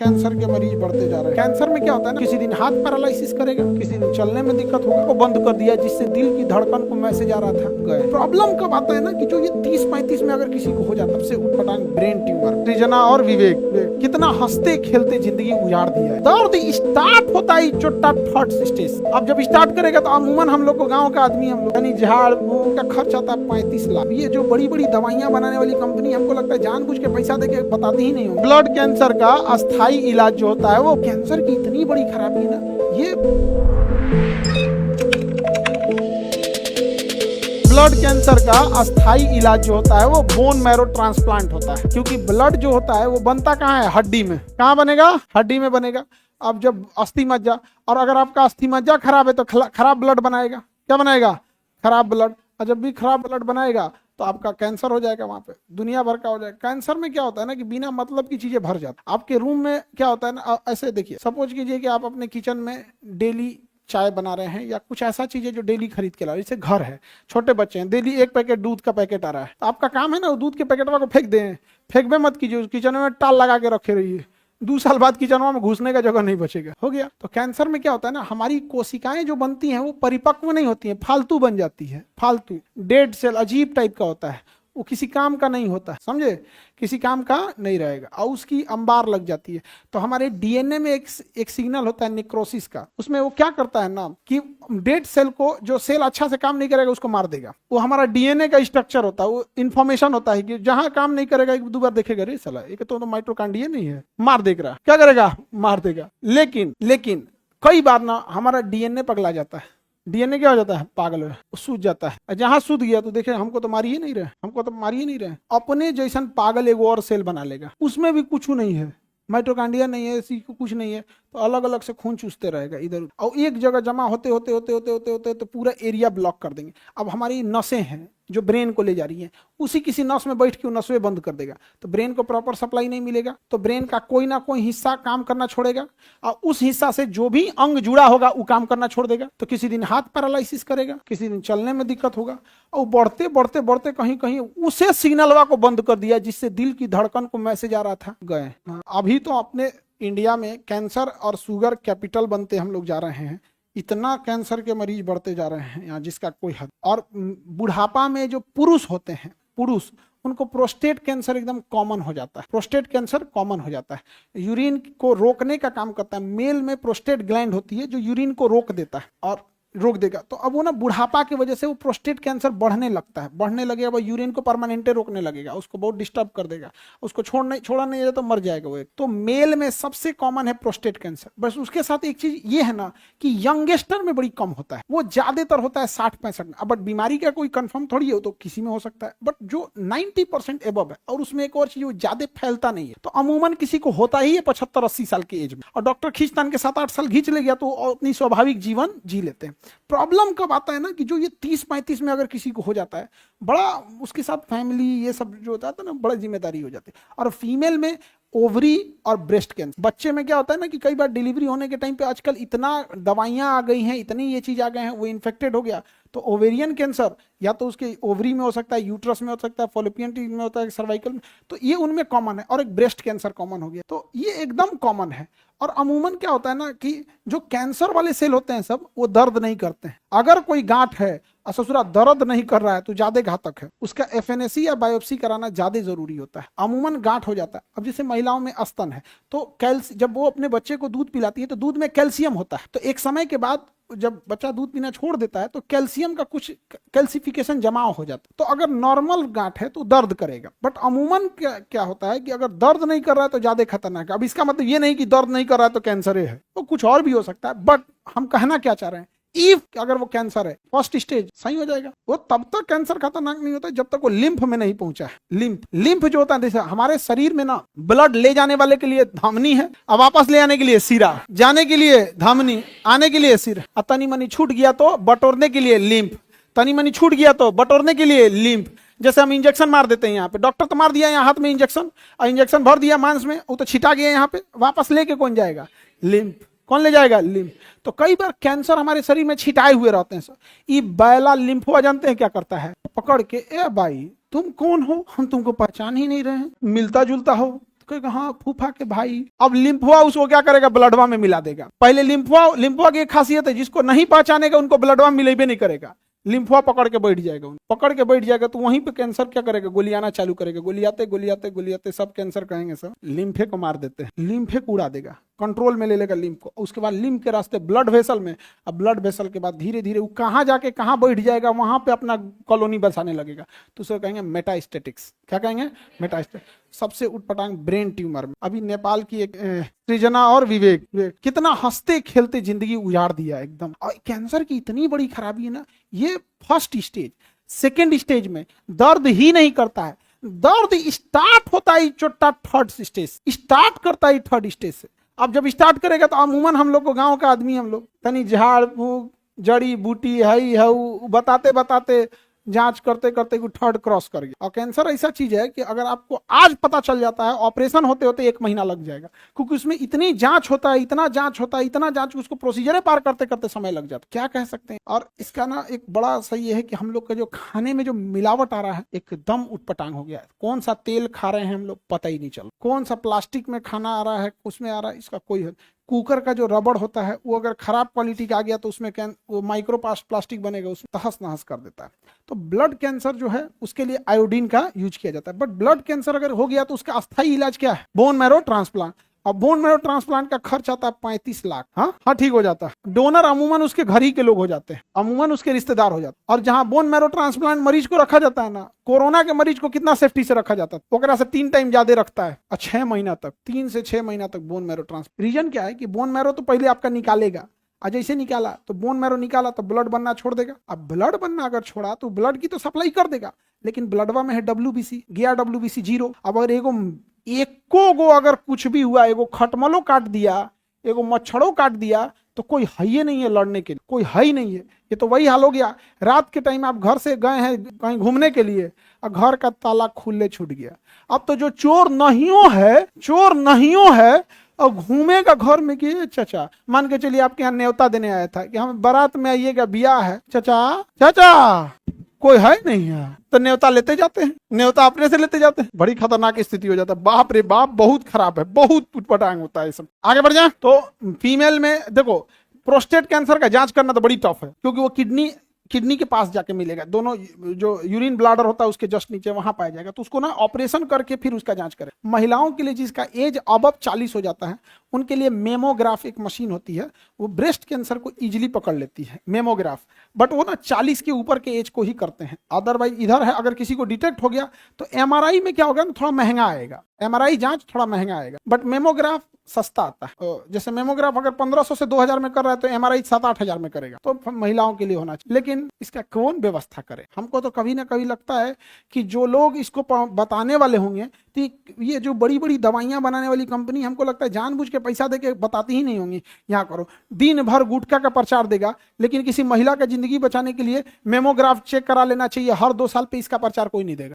Cancer के मरीज बढ़ते जा रहे हैं। कैंसर में क्या होता है ना, किसी दिन हाथ पैरालिसिस करेगा, किसी दिन चलने में दिक्कत होगा, वो बंद कर दिया जिससे दिल की धड़कन को मैसेज आ रहा था, गए। प्रॉब्लम कब आता है ना कि जो ये 30-35 में अगर किसी को हो जाता है, तब से उठपटांग ब्रेन ट्यूमर। सृजना और विवेक कितना हंसते खेलते जिंदगी उजाड़ दिया है। दर्द स्टार्ट होता है चोटा फर्स्ट स्टेज। अब जब स्टार्ट करेगा तो अमूमन हम लोग को गाँव का आदमी, हम लोग यानी झाड़ फूक का खर्च आता है 35 लाख। ये जो बड़ी बड़ी दवाइयां बनाने वाली कंपनी, हमको लगता है जानबूझ के पैसा देके बताती ही नहीं हो। ब्लड कैंसर का अस्थायी इलाज जो होता है, वो कैंसर की इतनी बड़ी खराबी ना, ये ब्लड कैंसर का अस्थायी इलाज जो होता है वो बोन मैरो ट्रांसप्लांट होता है। क्योंकि ब्लड जो होता है वो बनता कहाँ है, हड्डी में। कहाँ बनेगा, हड्डी में बनेगा। अब जब अस्थि मज्जा, और अगर आपका अस्थि मज्जा खराब है तो खराब ब्लड बनाएगा। क्या बनाएगा, खराब ब्लड। और जब भी खराब ब्लड बनाएगा तो आपका कैंसर हो जाएगा, वहां पे दुनिया भर का हो जाएगा। कैंसर में क्या होता है ना कि बिना मतलब की चीजें भर जाती। आपके रूम में क्या होता है ना, ऐसे देखिए, सपोज कीजिए कि आप अपने किचन में डेली चाय बना रहे हैं या कुछ ऐसा चीजें जो डेली खरीद के ला रहे हैं। जैसे घर है, छोटे बच्चे हैं, डेली एक पैकेट दूध का पैकेट आ रहा है, तो आपका काम है ना दूध के पैकेट को फेंक दें। फेंकबे मत कीजिए, किचन में टाल लगा के रखे रहिए। 2 साल बाद किचन में घुसने का जगह नहीं बचेगा, हो गया। तो कैंसर में क्या होता है ना, हमारी कोशिकाएं जो बनती हैं वो परिपक्व नहीं होती हैं, फालतू बन जाती है। फालतू डेड सेल अजीब टाइप का होता है, वो किसी काम का नहीं होता, समझे, किसी काम का नहीं रहेगा, और उसकी अंबार लग जाती है। तो हमारे डीएनए में एक सिग्नल होता है नेक्रोसिस का। उसमें वो क्या करता है ना कि डेड सेल को, जो सेल अच्छा से काम नहीं करेगा उसको मार देगा। वो हमारा डीएनए का स्ट्रक्चर होता है, वो इन्फॉर्मेशन होता है कि जहां काम नहीं करेगा एक दो बार देखेगा, रे साला एक तो माइटोकॉन्ड्रिया नहीं है, मार देगा। क्या करेगा, मार देगा। लेकिन कई बार ना हमारा डीएनए पगला जाता है। डीएनए क्या हो जाता है, पागल है, सूझ जाता है। जहां सूझ गया तो देखे हमको तो मारी ही नहीं रहे, अपने जैसन पागल एगो और सेल बना लेगा, उसमें भी कुछ नहीं है, माइटोकॉन्ड्रिया नहीं है, इसी को कुछ नहीं है, तो अलग अलग से खून चूसते रहेगा इधर, और एक जगह जमा होते होते तो पूरा एरिया ब्लॉक कर देंगे। अब हमारी नसें हैं जो ब्रेन को ले जा रही हैं, उसी किसी नस में बैठ के वो नसें बंद कर देगा, तो ब्रेन को प्रॉपर सप्लाई नहीं मिलेगा, तो ब्रेन का कोई ना कोई हिस्सा काम करना छोड़ेगा, और उस हिस्सा से जो भी अंग जुड़ा होगा वो काम करना छोड़ देगा। तो किसी दिन हाथ पैरालिसिस करेगा, किसी दिन चलने में दिक्कत होगा, और बढ़ते कहीं उसे सिग्नलवा को बंद कर दिया जिससे दिल की धड़कन को मैसेज आ रहा था, गए। अभी तो अपने इंडिया में कैंसर और शुगर कैपिटल बनते हम लोग जा रहे हैं। इतना कैंसर के मरीज बढ़ते जा रहे हैं यहाँ, जिसका कोई हद। और बुढ़ापा में जो पुरुष होते हैं, उनको प्रोस्टेट कैंसर एकदम कॉमन हो जाता है। प्रोस्टेट कैंसर कॉमन हो जाता है, यूरिन को रोकने का काम करता है। मेल में प्रोस्टेट ग्लैंड होती है जो यूरिन को रोक देता है और रोक देगा। तो अब वो ना बुढ़ापा की वजह से वो प्रोस्टेट कैंसर बढ़ने लगेगा, वो यूरिन को परमानेंटे रोकने लगेगा, उसको बहुत डिस्टर्ब कर देगा, उसको छोड़ा नहीं जाए तो मर जाएगा वो एक। तो मेल में सबसे कॉमन है प्रोस्टेट कैंसर। बस उसके साथ एक चीज ये है ना कि यंगस्टर में बड़ी कम होता है, वो ज्यादातर होता है 60-65 में। बट बीमारी का कोई कंफर्म थोड़ी है, तो किसी में हो सकता है, बट जो 90% एबव है, और उसमें एक और चीज वो ज्यादा फैलता नहीं है, तो अमूमन किसी को होता ही है 75-80 साल की एज में, और डॉक्टर खींचतान के 7-8 साल खींच ले गया तो अपनी स्वाभाविक जीवन जी लेते हैं। प्रॉब्लम कब आता है ना कि जो ये 30-35 में अगर किसी को हो जाता है, बड़ा उसके साथ फैमिली ये सब जो होता है ना, बड़ा जिम्मेदारी हो जाती है। और फीमेल में ओवरी और ब्रेस्ट कैंसर। बच्चे में क्या होता है ना कि कई बार डिलीवरी होने के टाइम पे आजकल इतना दवाइयां आ गई हैं, इतनी ये चीज आ गए हैं, वो इन्फेक्टेड हो गया, तो ओवेरियन कैंसर या तो उसके ओवरी में हो सकता है, यूट्रस में हो सकता है, फॉलोपियन ट्यूब में होता है, सर्वाइकल में, तो ये उनमें कॉमन है। और एक ब्रेस्ट कैंसर कॉमन हो गया, तो ये एकदम कॉमन है। और अमूमन क्या होता है ना कि जो कैंसर वाले सेल होते हैं सब, वो दर्द नहीं करते हैं। अगर कोई गांठ है और ससुरा दर्द नहीं कर रहा है तो ज्यादा घातक है, उसका एफएनएसी या बायोप्सी कराना ज्यादा जरूरी होता है। अमूमन गांठ हो जाता है। अब जैसे महिलाओं में स्तन है, तो जब वो अपने बच्चे को दूध पिलाती है तो दूध में कैल्शियम होता है, तो एक समय के बाद जब बच्चा दूध पीना छोड़ देता है तो कैल्शियम का कुछ कैल्सिफिकेशन जमाव हो जाता है। तो अगर नॉर्मल गांठ है तो दर्द करेगा, बट अमूमन क्या होता है कि अगर दर्द नहीं कर रहा है तो ज्यादा खतरनाक है। अब इसका मतलब ये नहीं कि दर्द नहीं कर रहा है तो कैंसर है, तो कुछ और भी हो सकता है। बट हम कहना क्या चाह रहे हैं, इफ अगर वो कैंसर है फर्स्ट स्टेज सही हो जाएगा, वो तब तक कैंसर खतरनाक नहीं होता जब तक वो लिम्फ में नहीं पहुंचा है। लिम्फ जो होता है, जैसे हमारे शरीर में ना ब्लड ले जाने वाले के लिए धमनी है, और वापस ले आने के लिए सिरा, जाने के लिए धमनी, आने के लिए सिरा। तनी मनी छूट गया तो बटोरने के लिए लिम्फ, तनी मनी छूट गया तो बटोरने के लिए लिम्फ। जैसे हम इंजेक्शन मार देते हैं यहाँ पे, डॉक्टर तो मार दिया यहाँ हाथ में इंजेक्शन, और इंजेक्शन भर दिया मांस में, वो तो छिटा गया यहाँ पे, वापस लेके कौन जाएगा, लिम्फ। कौन ले जाएगा, लिम्फ। तो कई बार कैंसर हमारे शरीर में छिटाए हुए रहते हैं। ये बैला लिम्फोआ जानते हैं क्या करता है, पकड़ के, ए भाई तुम कौन हो, हम तुमको पहचान ही नहीं रहे हैं, मिलता जुलता हो, कहेगा हाँ फूफा के भाई। अब लिम्फवा उसको क्या करेगा, ब्लडवा में मिला देगा। पहले लिम्फवा की एक खासियत है, जिसको नहीं पहचानेगा उनको ब्लडवा में मिलेबे नहीं करेगा, लिम्फवा पकड़ के बैठ जाएगा, पकड़ के बैठ जाएगा। तो वहीं पे कैंसर क्या करेगा, गोली आना चालू करेगा, गोली आते गोली आते सब कैंसर कहेंगे सब लिम्फे को मार देते हैं, लिम्फे को उड़ा देगा, कंट्रोल में ले लेगा लिम्फ को। उसके बाद लिम्फ के रास्ते ब्लड वेसल में, अब ब्लड वेसल के बाद धीरे धीरे वो कहाँ जाके कहाँ बैठ जाएगा, वहां पे अपना कॉलोनी बसाने लगेगा। तो उसे कहेंगे मेटास्टेटिक्स। क्या कहेंगे, मेटास्टेटिक्स। सबसे उटपटांग ब्रेन ट्यूमर में अभी नेपाल की एक सृजना और विवेक कितना हंसते खेलते जिंदगी उजाड़ दिया एकदम। और कैंसर की इतनी बड़ी खराबी है ना, ये फर्स्ट स्टेज, सेकेंड स्टेज में दर्द ही नहीं करता है, दर्द स्टार्ट होता है छोटा थर्ड स्टेज, स्टार्ट करता है थर्ड स्टेज से। अब जब स्टार्ट करेगा तो अमूमन हम लोग को, गांव का आदमी हम लोग तनी झाड़ फूक जड़ी बूटी है बताते बताते जांच करते करते थर्ड क्रॉस कर गया। और कैंसर ऐसा चीज है कि अगर आपको आज पता चल जाता है, ऑपरेशन होते होते 1 महीना लग जाएगा, क्योंकि उसमें इतनी जांच होता है, इतना जांच होता है, इतना जांच, उसको प्रोसीजर पार करते करते समय लग जाता है। क्या कह सकते हैं। और इसका ना एक बड़ा सही है कि हम लोग का जो खाने में जो मिलावट आ रहा है एकदम उटपटांग हो गया है। कौन सा तेल खा रहे हैं हम लोग पता ही नहीं चल, कौन सा प्लास्टिक में खाना आ रहा है, उसमें आ रहा है, इसका कोई है। कुकर का जो रबड़ होता है वो अगर खराब क्वालिटी का आ गया तो उसमें वो माइक्रो प्लास्टिक बनेगा, उसमें तहस नहस कर देता है। तो ब्लड कैंसर जो है उसके लिए आयोडीन का यूज किया जाता है। बट ब्लड कैंसर अगर हो गया तो उसका अस्थायी इलाज क्या है, बोन मैरो ट्रांसप्लांट। अब बोन मैरो ट्रांसप्लांट का खर्च आता है 35 लाख। हाँ ठीक हो जाता है। डोनर अमूमन उसके घर ही के लोग हो जाते हैं, अमूमन उसके रिश्तेदार हो जाते हैं। और जहां बोन मैरो ट्रांसप्लांट मरीज को रखा जाता है ना, कोरोना के मरीज को कितना सेफ्टी से रखा जाता है, ओकरा से 3 टाइम ज्यादा रखता है, 6 महीना तक, 3 से 6 महीना तक बोन मैरो ट्रांसप्लांट। रीजन क्या है कि बोन मैरो तो पहले आपका निकालेगा, आज ऐसे निकाला तो बोन मैरो निकाला तो ब्लड बनना छोड़ देगा। अब ब्लड बनना अगर छोड़ा तो ब्लड की तो सप्लाई कर देगा, लेकिन ब्लडवा में है WBC, गया WBC 0। अब अगर एको गो अगर कुछ भी हुआ, एगो खटमलो काट दिया, एगो मच्छरों काट दिया, तो कोई है ही नहीं है लड़ने के लिए, कोई है ही नहीं है। ये तो वही हाल हो गया, रात के टाइम आप घर से गए हैं कहीं घूमने के लिए और घर का ताला खुले छूट गया। अब तो जो चोर नहियों है और घूमेगा घर में कि चाचा, मान के चलिए आपके यहाँ न्योता देने आया था कि हम बारात में आइएगा, ब्याह है, चाचा कोई है नहीं है, तो न्योता लेते जाते हैं, न्योता अपने से लेते जाते हैं। बड़ी खतरनाक स्थिति हो जाता है। बाप रे बाप, बहुत खराब है, बहुत उटपटांग होता है सब। आगे बढ़ जाए तो फीमेल में देखो, प्रोस्टेट कैंसर का जांच करना तो बड़ी टफ है, क्योंकि वो किडनी के पास जाके मिलेगा, दोनों जो यूरिन ब्लाडर होता है उसके जस्ट नीचे वहां पाया जाएगा। तो उसको ना ऑपरेशन करके फिर उसका जांच करें। महिलाओं के लिए जिसका एज अबव 40 हो जाता है उनके लिए मेमोग्राफ एक मशीन होती है, वो ब्रेस्ट कैंसर को इजीली पकड़ लेती है, मेमोग्राफ। बट वो ना 40 के ऊपर के एज को ही करते हैं। अदरवाइज इधर है, अगर किसी को डिटेक्ट हो गया तो MRI में क्या होगा ना, थोड़ा महंगा आएगा, MRI जांच थोड़ा महंगा आएगा, बट मेमोग्राफ सस्ता आता है। जैसे मेमोग्राफ अगर 1500 से 2000 में कर रहा है तो MRI 7-8 हजार में करेगा। तो महिलाओं के लिए होना चाहिए, लेकिन इसका कौन व्यवस्था करे। हमको तो कभी ना कभी लगता है कि जो लोग इसको बताने वाले होंगे, तो ये जो बड़ी बड़ी दवाइयां बनाने वाली कंपनी, हमको लगता है जानबूझ के पैसा देके बताती ही नहीं होंगी, यहाँ करो। दिन भर गुटखा का प्रचार देगा, लेकिन किसी महिला का जिंदगी बचाने के लिए मेमोग्राफ चेक करा लेना चाहिए हर 2 साल पे, इसका प्रचार कोई नहीं देगा।